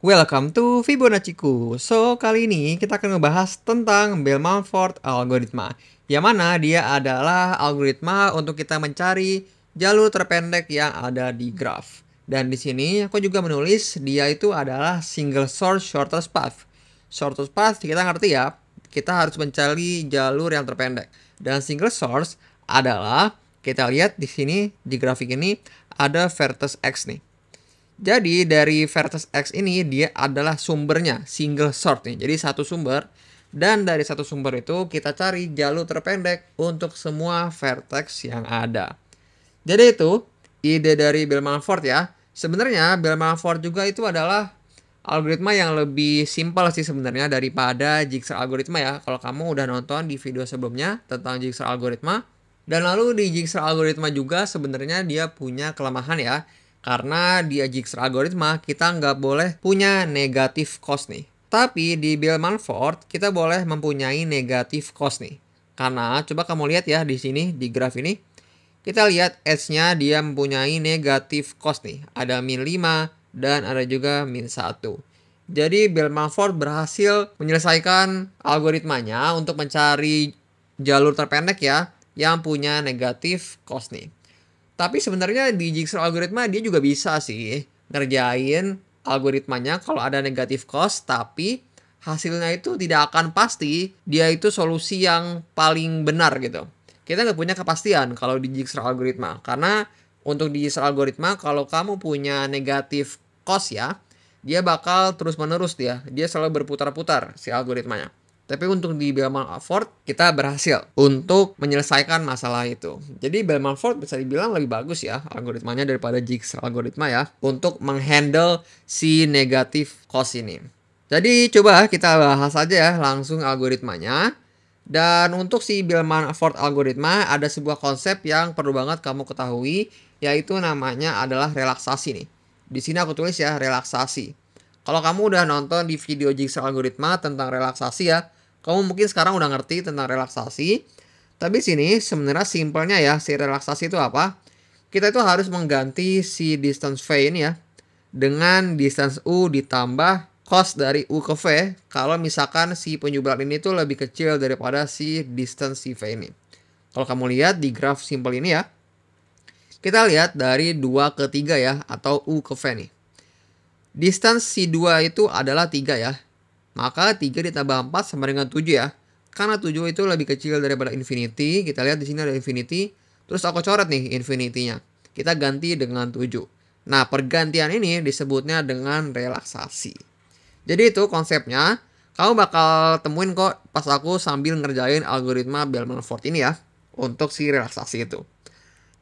Welcome to Fibonacci-ku. So, kali ini kita akan ngebahas tentang Bell-Mumford algoritma. Yang mana dia adalah algoritma untuk kita mencari jalur terpendek yang ada di graf. Dan di sini aku juga menulis dia itu adalah single source shortest path. Shortest path kita ngerti ya, kita harus mencari jalur yang terpendek. Dan single source adalah, kita lihat di sini di grafik ini ada vertex X nih. Jadi dari vertex X ini dia adalah sumbernya, single source nih. Jadi satu sumber, dan dari satu sumber itu kita cari jalur terpendek untuk semua vertex yang ada. Jadi itu ide dari Bell-Mumford ya. Sebenarnya Bell-Mumford juga itu adalah algoritma yang lebih simpel sih sebenarnya daripada Jigsaw algoritma ya. Kalau kamu udah nonton di video sebelumnya tentang Jigsaw algoritma. Dan lalu di Jigsaw algoritma juga sebenarnya dia punya kelemahan ya. Karena di Jigsaw algoritma kita nggak boleh punya negatif cost nih. Tapi di Bell-Mumford kita boleh mempunyai negatif cost nih. Karena coba kamu lihat ya di sini di graf ini. Kita lihat edge-nya dia mempunyai negatif cost nih. Ada min 5 dan ada juga min 1. Jadi Bell-Mumford berhasil menyelesaikan algoritmanya untuk mencari jalur terpendek ya yang punya negatif cost nih. Tapi sebenarnya di Jigsaw algoritma dia juga bisa sih ngerjain algoritmanya kalau ada negatif cost, tapi hasilnya itu tidak akan pasti dia itu solusi yang paling benar gitu. Kita nggak punya kepastian kalau di Jigsaw algoritma, karena untuk di Jigsaw algoritma kalau kamu punya negatif cost ya, dia bakal terus menerus dia selalu berputar-putar si algoritmanya. Tapi untuk di Bell-Mumford kita berhasil untuk menyelesaikan masalah itu. Jadi Bell-Mumford bisa dibilang lebih bagus ya algoritmanya daripada Jigsaw algoritma ya untuk menghandle si negatif cost ini. Jadi coba kita bahas aja ya langsung algoritmanya. Dan untuk si Bell-Mumford algoritma ada sebuah konsep yang perlu banget kamu ketahui, yaitu namanya adalah relaksasi nih. Di sini aku tulis ya relaksasi. Kalau kamu udah nonton di video Jigsaw algoritma tentang relaksasi ya, kamu mungkin sekarang udah ngerti tentang relaksasi. Tapi sini sebenarnya simpelnya ya, si relaksasi itu apa? Kita itu harus mengganti si distance V ini ya dengan distance U ditambah cos dari U ke V kalau misalkan si penjubalan ini tuh lebih kecil daripada si distance si V ini. Kalau kamu lihat di graf simpel ini ya, kita lihat dari 2 ke 3 ya, atau U ke V nih. Distance si 2 itu adalah 3 ya. Maka 3 ditambah 4 sama dengan 7 ya. Karena 7 itu lebih kecil daripada infinity. Kita lihat di sini ada infinity. Terus aku coret nih infinity-nya. Kita ganti dengan 7. Nah, pergantian ini disebutnya dengan relaksasi. Jadi itu konsepnya. Kamu bakal temuin kok pas aku sambil ngerjain algoritma Bell-Mumford ini ya. Untuk si relaksasi itu.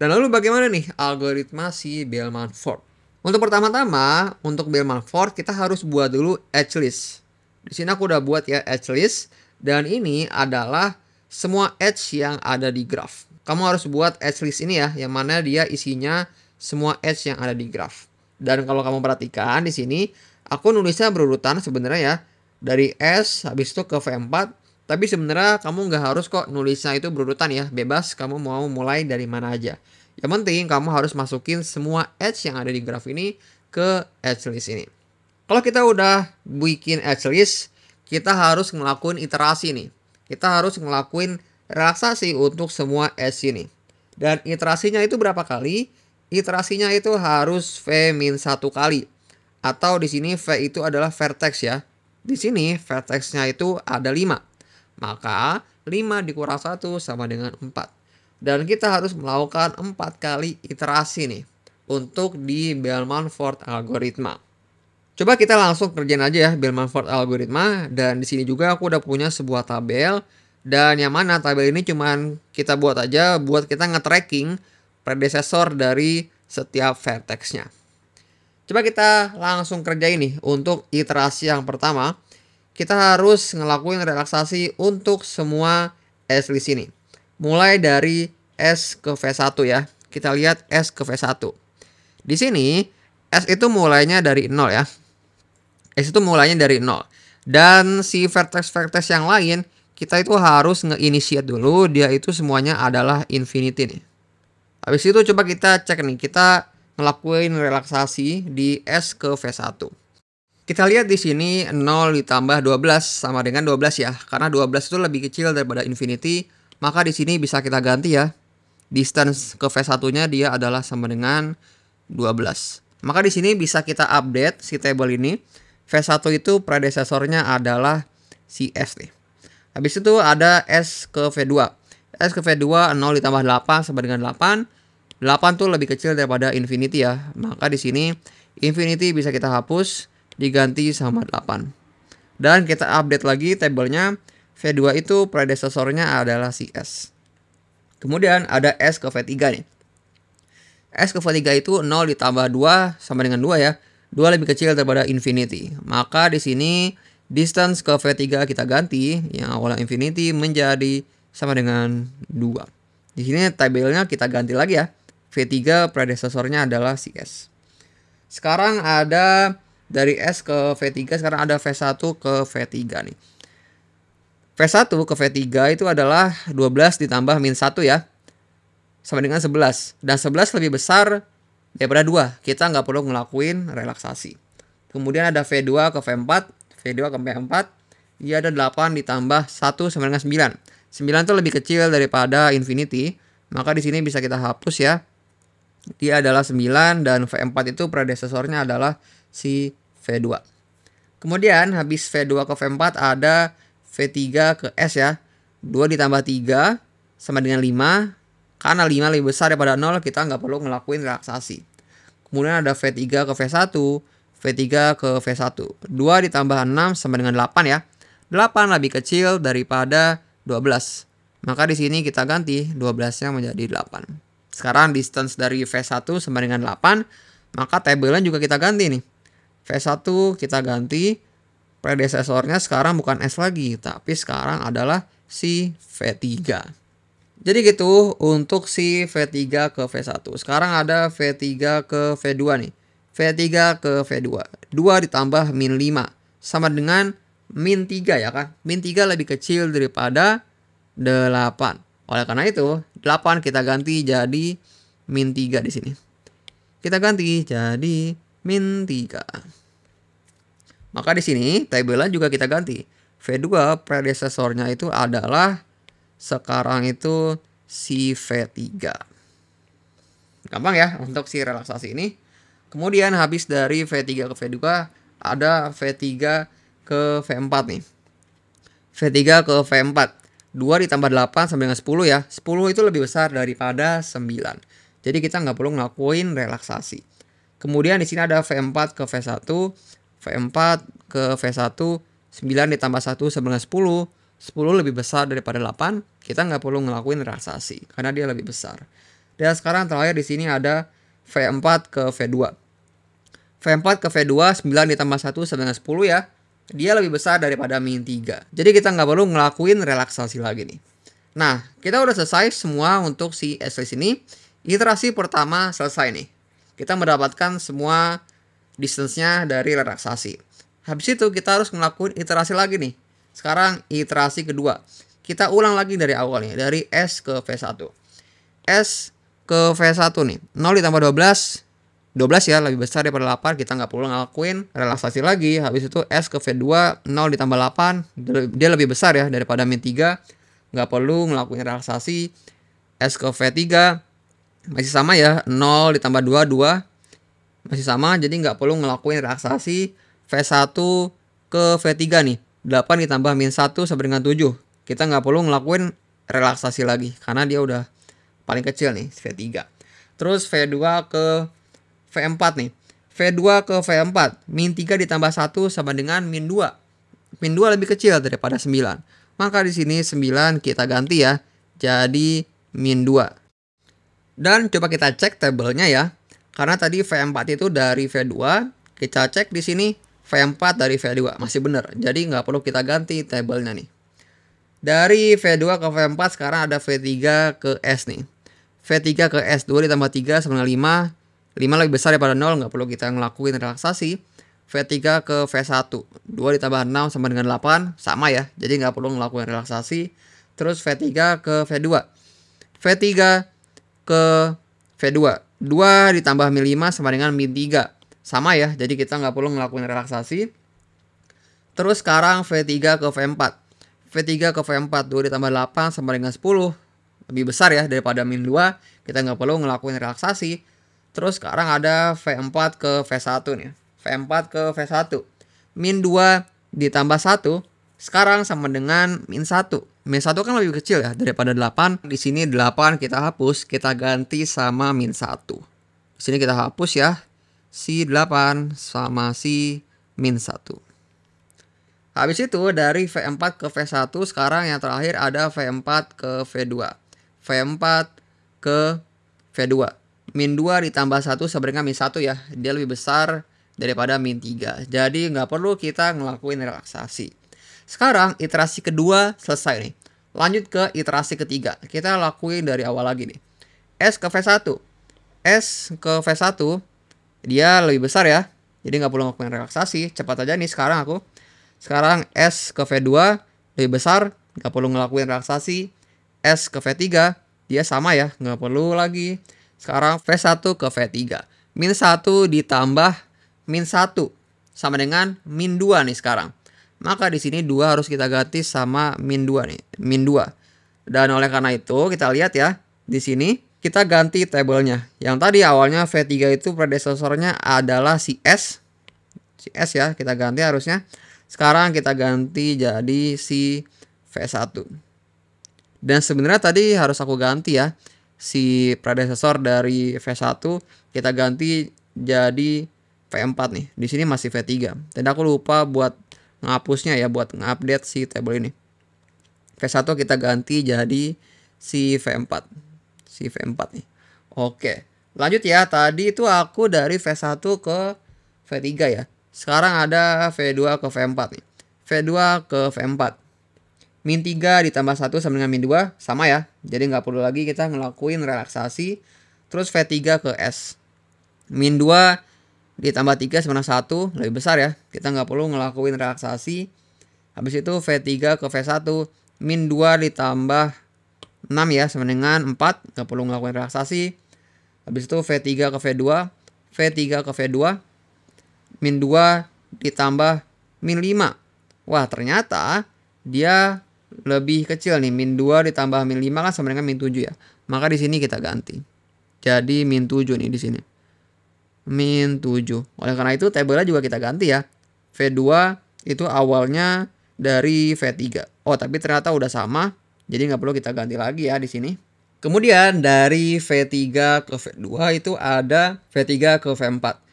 Dan lalu bagaimana nih algoritma si Bell-Mumford? Untuk pertama-tama, untuk Bell-Mumford kita harus buat dulu edge list. Di sini aku udah buat ya edge list, dan ini adalah semua edge yang ada di graf. Kamu harus buat edge list ini ya, yang mana dia isinya semua edge yang ada di graf. Dan kalau kamu perhatikan di sini, aku nulisnya berurutan sebenarnya ya, dari S habis itu ke V4. Tapi sebenarnya kamu nggak harus kok nulisnya itu berurutan ya, bebas kamu mau mulai dari mana aja. Yang penting kamu harus masukin semua edge yang ada di graf ini ke edge list ini. Kalau kita udah bikin edge list, kita harus ngelakuin iterasi nih. Kita harus ngelakuin relaksasi untuk semua edge ini. Dan iterasinya itu berapa kali? Iterasinya itu harus V-1 kali. Atau di sini V itu adalah vertex ya. Di sini vertexnya itu ada 5. Maka 5 dikurang 1 sama dengan 4. Dan kita harus melakukan 4 kali iterasi nih untuk di Bell-Mumford algoritma. Coba kita langsung kerjain aja ya Bell-Mumford algoritma, dan di sini juga aku udah punya sebuah tabel, dan yang mana tabel ini cuman kita buat aja buat kita nge-tracking predesesor dari setiap vertexnya. Coba kita langsung kerjain nih untuk iterasi yang pertama. Kita harus ngelakuin relaksasi untuk semua S list ini. Mulai dari S ke V1 ya. Kita lihat S ke V1. Di sini S itu mulainya dari 0 ya. S itu mulainya dari 0. Dan si vertex-vertex yang lain kita itu harus nge-initiate dulu. Dia itu semuanya adalah infinity nih. Habis itu coba kita cek nih. Kita ngelakuin relaksasi di S ke V1. Kita lihat di sini 0 ditambah 12 sama dengan 12 ya. Karena 12 itu lebih kecil daripada infinity, maka di sini bisa kita ganti ya. Distance ke V1-nya dia adalah sama dengan 12. Maka di sini bisa kita update si table ini. V1 itu predesesornya adalah si S nih. Habis itu ada S ke V2. S ke V2 0 ditambah 8 sama dengan 8. 8 tuh lebih kecil daripada infinity ya. Maka di sini infinity bisa kita hapus, diganti sama 8. Dan kita update lagi tabelnya. V2 itu predesesornya adalah si S. Kemudian ada S ke V3 nih. S ke V3 itu 0 ditambah 2 sama dengan 2 ya. 2 lebih kecil daripada infinity. Maka di sini distance ke V3 kita ganti, yang awalnya infinity menjadi sama dengan 2. Di sini tabelnya kita ganti lagi ya. V3 predesesornya adalah si S. Sekarang ada dari S ke V3, sekarang ada V1 ke V3 nih. V1 ke V3 itu adalah 12 ditambah min 1 ya. Sama dengan 11. Dan 11 lebih besar daripada 2. Kita nggak perlu ngelakuin relaksasi. Kemudian ada V2 ke V4. V2 ke V4. Dia ada 8 ditambah 1 sama dengan 9. 9 itu lebih kecil daripada infinity. Maka di sini bisa kita hapus ya. Dia adalah 9 dan V4 itu predesesornya adalah si V2. Kemudian habis V2 ke V4 ada V3 ke S ya. 2 ditambah 3 sama dengan 5. Karena 5 lebih besar daripada 0, kita nggak perlu ngelakuin relaksasi. Kemudian ada V3 ke V1, V3 ke V1. 2 ditambah 6 sama dengan 8 ya. 8 lebih kecil daripada 12. Maka di sini kita ganti 12-nya menjadi 8. Sekarang distance dari V1 sama dengan 8, maka tabelnya juga kita ganti nih. V1 kita ganti, predesesornya sekarang bukan S lagi, tapi sekarang adalah si V3. Jadi gitu untuk si V3 ke V1. Sekarang ada V3 ke V2 nih. V3 ke V2. 2 ditambah min 5 sama dengan min 3 ya kan. Min 3 lebih kecil daripada 8. Oleh karena itu 8 kita ganti jadi min 3 di sini. Kita ganti jadi min 3. Maka di sini tabelnya juga kita ganti. V2 predesesornya itu adalah sekarang itu si V3. Gampang ya untuk si relaksasi ini. Kemudian habis dari V3 ke V2 ada V3 ke V4 nih. V3 ke V4. 2 ditambah 8 sama dengan 10 ya. 10 itu lebih besar daripada 9. Jadi kita nggak perlu ngelakuin relaksasi. Kemudian di sini ada V4 ke V1. V4 ke V1. 9 ditambah 1 sama dengan 10. 10 lebih besar daripada 8. Kita nggak perlu ngelakuin relaksasi. Karena dia lebih besar. Dan sekarang terakhir di sini ada V4 ke V2. V4 ke V2. 9 ditambah 1 sama dengan 10 ya. Dia lebih besar daripada min 3. Jadi kita nggak perlu ngelakuin relaksasi lagi nih. Nah, kita udah selesai semua untuk si S-list ini. Iterasi pertama selesai nih. Kita mendapatkan semua distance-nya dari relaksasi. Habis itu kita harus ngelakuin iterasi lagi nih. Sekarang iterasi kedua. Kita ulang lagi dari awal nih. Dari S ke V1. S ke V1 nih. 0 ditambah 12. 12 ya, lebih besar daripada 8. Kita nggak perlu ngelakuin relaksasi lagi. Habis itu S ke V2, 0 ditambah 8. Dia lebih besar ya daripada min 3. Nggak perlu ngelakuin relaksasi. S ke V3 masih sama ya. 0 ditambah 2, 2. Masih sama, jadi nggak perlu ngelakuin relaksasi. V1 ke V3 nih. 8 ditambah min 1 sama dengan 7. Kita nggak perlu ngelakuin relaksasi lagi. Karena dia udah paling kecil nih, V3. Terus V2 ke V4 nih. V2 ke V4. Min 3 ditambah 1 sama dengan min 2. Min 2 lebih kecil daripada 9. Maka di sini 9 kita ganti ya. Jadi min 2. Dan coba kita cek tabelnya ya. Karena tadi V4 itu dari V2. Kita cek di sini V4 dari V2. Masih benar. Jadi nggak perlu kita ganti tabelnya nih. Dari V2 ke V4 sekarang ada V3 ke S nih. V3 ke S. 2 ditambah 3 sama dengan 5. 5 lebih besar daripada 0, nggak perlu kita ngelakuin relaksasi. V3 ke V1. 2 ditambah 6 sama dengan 8. Sama ya, jadi nggak perlu ngelakuin relaksasi. Terus V3 ke V2. V3 ke V2. 2 ditambah min 5 sama dengan min 3. Sama ya, jadi kita nggak perlu ngelakuin relaksasi. Terus sekarang V3 ke V4. V3 ke V4, 2 ditambah 8 sama dengan 10. Lebih besar ya daripada min 2. Kita nggak perlu ngelakuin relaksasi. Terus sekarang ada V4 ke V1 nih. V4 ke V1. Min 2 ditambah 1 sekarang sama dengan min 1. Min 1 kan lebih kecil ya daripada 8. Di sini 8 kita hapus, kita ganti sama min 1. Di sini kita hapus ya. Si 8 sama si min 1. Habis itu dari V4 ke V1 sekarang yang terakhir ada V4 ke V2. V4 ke V2. Min 2 ditambah 1 sama dengan min 1 ya. Dia lebih besar daripada min 3. Jadi nggak perlu kita ngelakuin relaksasi. Sekarang iterasi kedua selesai nih. Lanjut ke iterasi ketiga. Kita lakuin dari awal lagi nih. S ke V1. S ke V1 dia lebih besar ya. Jadi nggak perlu ngelakuin relaksasi. Cepat aja nih sekarang aku. Sekarang S ke V2 lebih besar, nggak perlu ngelakuin relaksasi. S ke V3 dia sama ya, nggak perlu lagi. Sekarang V1 ke V3. Min 1 ditambah min 1 sama dengan min 2 nih sekarang. Maka di sini 2 harus kita ganti sama min 2 nih, min 2. Dan oleh karena itu kita lihat ya, di sini kita ganti tabelnya. Yang tadi awalnya V3 itu predesesornya adalah si S. Si S ya, kita ganti harusnya. Sekarang kita ganti jadi si V1. Dan sebenarnya tadi harus aku ganti ya. Si predesesor dari V1 kita ganti jadi V4 nih. Di sini masih V3. Dan aku lupa buat ngapusnya ya, buat ngupdate si tabel ini. V1 kita ganti jadi si V4. Si V4 nih. Oke. Lanjut ya, tadi itu aku dari V1 ke V3 ya. Sekarang ada V2 ke V4 nih. V2 ke V4. Min 3 ditambah 1 sama dengan min 2. Sama ya. Jadi nggak perlu lagi kita ngelakuin relaksasi. Terus V3 ke S. Min 2 ditambah 3 sama dengan 1. Lebih besar ya. Kita nggak perlu ngelakuin relaksasi. Habis itu V3 ke V1. Min 2 ditambah 6 ya. Sama dengan 4. Nggak perlu ngelakuin relaksasi. Habis itu V3 ke V2. V3 ke V2. Min 2 ditambah min 5. Wah ternyata dia lebih kecil nih. Min 2 ditambah min 5 kan sama dengan min 7 ya. Maka di sini kita ganti. Jadi min 7 nih di sini. Min 7. Oleh karena itu tabelnya juga kita ganti ya. V2 itu awalnya dari V3. Oh tapi ternyata udah sama. Jadi nggak perlu kita ganti lagi ya di sini. Kemudian dari V3 ke V2 itu ada V3 ke V4.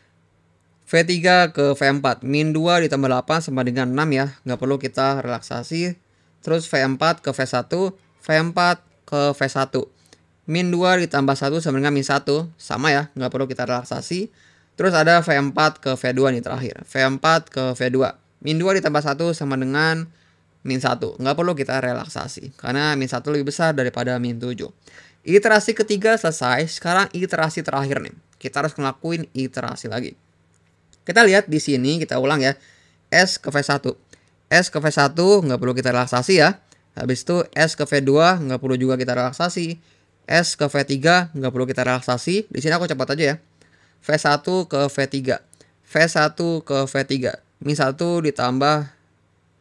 V3 ke V4. Min 2 ditambah 8 sama dengan 6 ya. Nggak perlu kita relaksasi. Terus V4 ke V1. V4 ke V1. Min 2 ditambah 1 sama dengan min 1. Sama ya. Nggak perlu kita relaksasi. Terus ada V4 ke V2 nih terakhir. V4 ke V2. Min 2 ditambah 1 sama dengan min 1. Nggak perlu kita relaksasi. Karena min 1 lebih besar daripada min 7. Iterasi ketiga selesai. Sekarang iterasi terakhir nih. Kita harus ngelakuin iterasi lagi. Kita lihat di sini, kita ulang ya. S ke V1. S ke V1 nggak perlu kita relaksasi ya. Habis itu S ke V2 nggak perlu juga kita relaksasi. S ke V3 nggak perlu kita relaksasi. Di sini aku cepat aja ya. V1 ke V3. V1 ke V3. Min 1 ditambah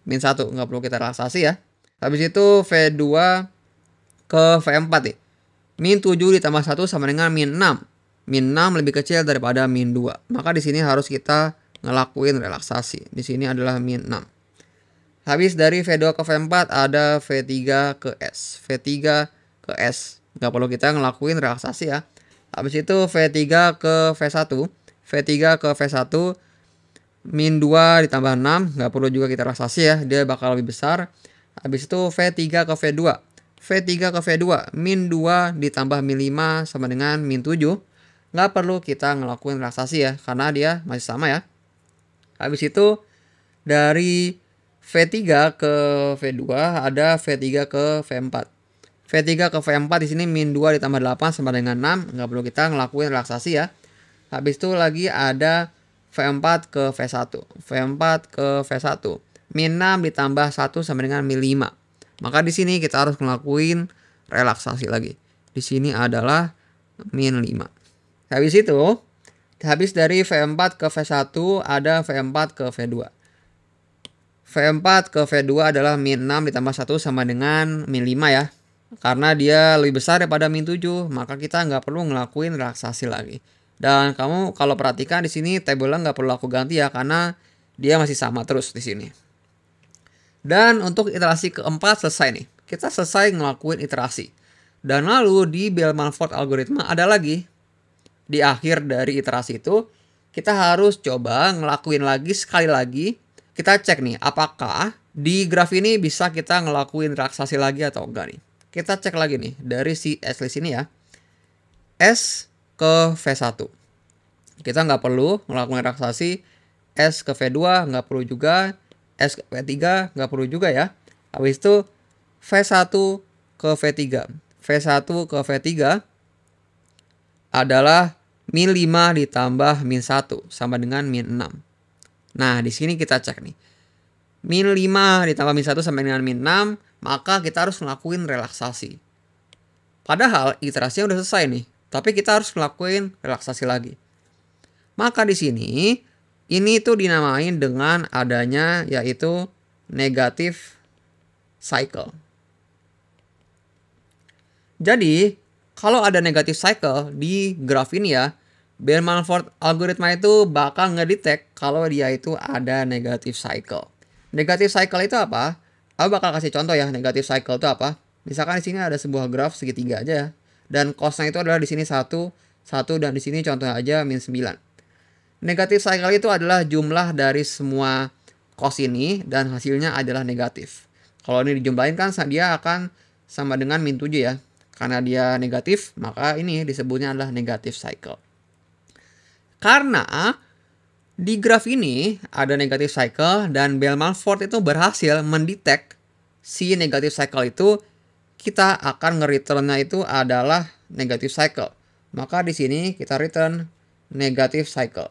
min 1. Nggak perlu kita relaksasi ya. Habis itu V2 ke V4 nih. Min 7 ditambah 1 sama dengan min 6. Min 6 lebih kecil daripada min 2. Maka di sini harus kita ngelakuin relaksasi. Di sini adalah min 6. Habis dari V2 ke V4 ada V3 ke S. V3 ke S. Nggak perlu kita ngelakuin relaksasi ya. Habis itu V3 ke V1. V3 ke V1. Min 2 ditambah 6. Nggak perlu juga kita relaksasi ya. Dia bakal lebih besar. Habis itu V3 ke V2. V3 ke V2. Min 2 ditambah min 5 sama dengan min 7. Nggak perlu kita ngelakuin relaksasi ya. Karena dia masih sama ya. Habis itu dari V3 ke V2 ada V3 ke V4. V3 ke V4 di sini min 2 ditambah 8 sama dengan 6. Nggak perlu kita ngelakuin relaksasi ya. Habis itu lagi ada V4 ke V1. V4 ke V1. Min 6 ditambah 1 sama dengan min 5. Maka di sini kita harus ngelakuin relaksasi lagi. Di sini adalah min 5. Habis itu, habis dari V4 ke V1 ada V4 ke V2. V4 ke V2 adalah min 6 ditambah 1 sama dengan min 5 ya. Karena dia lebih besar daripada min 7, maka kita nggak perlu ngelakuin relaksasi lagi. Dan kamu kalau perhatikan di sini tabelnya nggak perlu aku ganti ya, karena dia masih sama terus di sini. Dan untuk iterasi keempat selesai nih. Kita selesai ngelakuin iterasi. Dan lalu di Bellman-Ford algoritma ada lagi. Di akhir dari iterasi itu, kita harus coba ngelakuin lagi sekali lagi. Kita cek nih, apakah di graf ini bisa kita ngelakuin relaksasi lagi atau enggak nih. Kita cek lagi nih, dari si S-list ini ya. S ke V1. Kita nggak perlu ngelakuin relaksasi. S ke V2 nggak perlu juga. S ke V3 nggak perlu juga ya. Habis itu V1 ke V3. V1 ke V3 adalah min 5 ditambah min 1 sama dengan min 6. Nah, di sini kita cek nih. Min 5 ditambah min 1 sama dengan min 6, maka kita harus ngelakuin relaksasi. Padahal iterasinya udah selesai nih, tapi kita harus ngelakuin relaksasi lagi. Maka di sini, ini tuh dinamain dengan adanya yaitu negative cycle. Jadi, kalau ada negative cycle di graf ini ya, Bellman-Ford algoritma itu bakal ngedetect kalau dia itu ada negative cycle. Negative cycle itu apa? Aku bakal kasih contoh ya, negative cycle itu apa. Misalkan di sini ada sebuah graf segitiga aja ya. Dan cosnya itu adalah di sini 1, 1 dan di sini contohnya aja min 9. Negative cycle itu adalah jumlah dari semua cos ini dan hasilnya adalah negatif. Kalau ini dijumlahin kan dia akan sama dengan min 7 ya. Karena dia negatif, maka ini disebutnya adalah negative cycle. Karena di graf ini ada negative cycle dan Bellman-Ford itu berhasil mendetek si negative cycle itu, kita akan nge-returnnya itu adalah negative cycle. Maka di sini kita return negative cycle.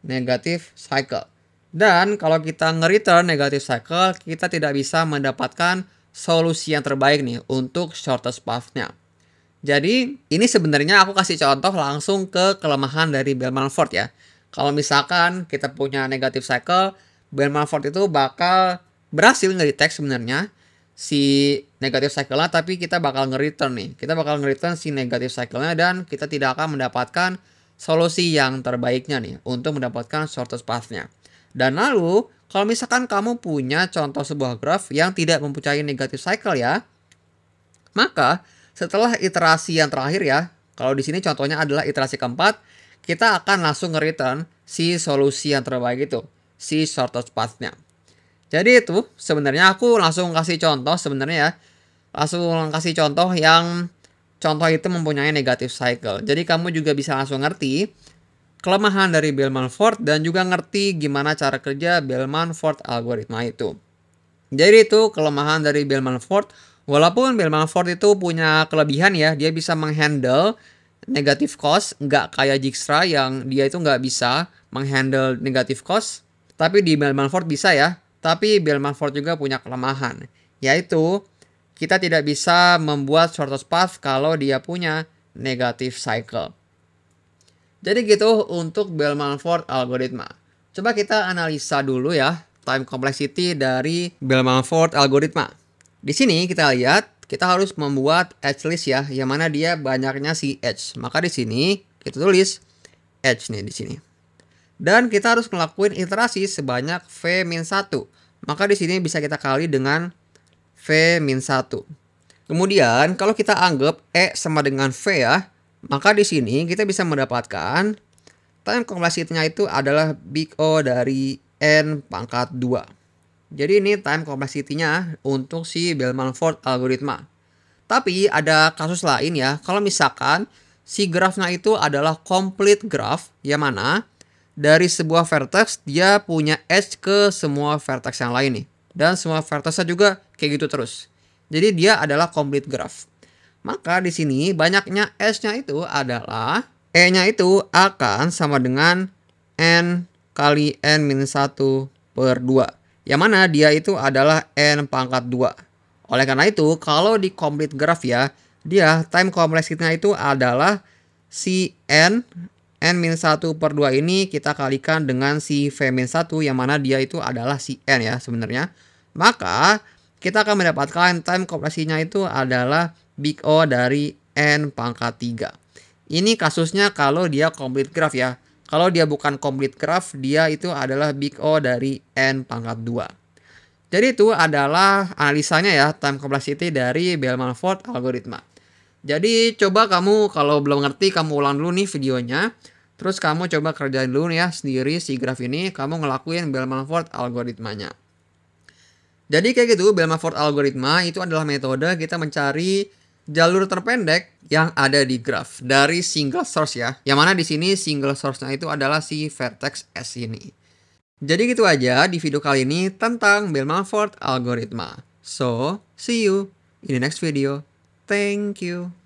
Negative cycle. Dan kalau kita nge-return negative cycle, kita tidak bisa mendapatkan solusi yang terbaik nih untuk shortest path-nya. Jadi ini sebenarnya aku kasih contoh langsung ke kelemahan dari Bellman-Ford ya. Kalau misalkan kita punya negative cycle, Bellman-Ford itu bakal berhasil nge-detect sebenarnya si negative cycle-nya, tapi kita bakal nge-return nih. Kita bakal nge-return si negative cycle-nya dan kita tidak akan mendapatkan solusi yang terbaiknya nih untuk mendapatkan shortest path-nya. Dan lalu kalau misalkan kamu punya contoh sebuah graf yang tidak mempunyai negative cycle ya, maka setelah iterasi yang terakhir ya, kalau di sini contohnya adalah iterasi keempat, kita akan langsung nge-return si solusi yang terbaik itu, si shortest path-nya. Jadi itu sebenarnya aku langsung kasih contoh sebenarnya ya, langsung kasih contoh yang contoh itu mempunyai negative cycle. Jadi kamu juga bisa langsung ngerti kelemahan dari Bellman-Ford dan juga ngerti gimana cara kerja Bellman-Ford algoritma itu. Jadi itu kelemahan dari Bellman-Ford. Walaupun Bellman-Ford itu punya kelebihan ya, dia bisa menghandle negative cost, nggak kayak Dijkstra yang dia itu nggak bisa menghandle negative cost. Tapi di Bellman-Ford bisa ya. Tapi Bellman-Ford juga punya kelemahan, yaitu kita tidak bisa membuat shortest path kalau dia punya negative cycle. Jadi gitu untuk Bellman-Ford algoritma. Coba kita analisa dulu ya time complexity dari Bellman-Ford algoritma. Di sini kita lihat kita harus membuat edge list ya, yang mana dia banyaknya si edge. Maka di sini kita tulis edge nih di sini. Dan kita harus ngelakuin iterasi sebanyak V-1. Maka di sini bisa kita kali dengan V-1. Kemudian kalau kita anggap E sama dengan V ya, maka di sini kita bisa mendapatkan time complexity-nya itu adalah big O dari N pangkat 2. Jadi ini time complexity-nya untuk si Bellman-Ford algoritma. Tapi ada kasus lain ya, kalau misalkan si grafnya itu adalah complete graph, yang mana dari sebuah vertex dia punya edge ke semua vertex yang lain nih. Dan semua vertexnya juga kayak gitu terus. Jadi dia adalah complete graph. Maka di sini banyaknya S-nya itu adalah E-nya itu akan sama dengan N kali N-1 per 2. Yang mana dia itu adalah N pangkat 2. Oleh karena itu kalau di complete graph ya, dia time complexity-nya itu adalah si N N-1/2 ini kita kalikan dengan si V-1 yang mana dia itu adalah si N ya sebenarnya. Maka kita akan mendapatkan time kompresinya itu adalah big O dari N pangkat 3. Ini kasusnya kalau dia complete graph ya. Kalau dia bukan complete graph, dia itu adalah big O dari N pangkat 2. Jadi itu adalah analisanya ya, time complexity dari Bell-Mulford algoritma. Jadi coba kamu kalau belum ngerti, kamu ulang dulu nih videonya. Terus kamu coba kerjain dulu ya sendiri si graf ini, kamu ngelakuin Bell-Mulford algoritmanya. Jadi kayak gitu, Bell-Mulford algoritma itu adalah metode kita mencari jalur terpendek yang ada di graf dari single source ya. Yang mana di sini single source-nya itu adalah si vertex S ini. Jadi gitu aja di video kali ini tentang Bell-Mulford algoritma. So, see you in the next video. Thank you.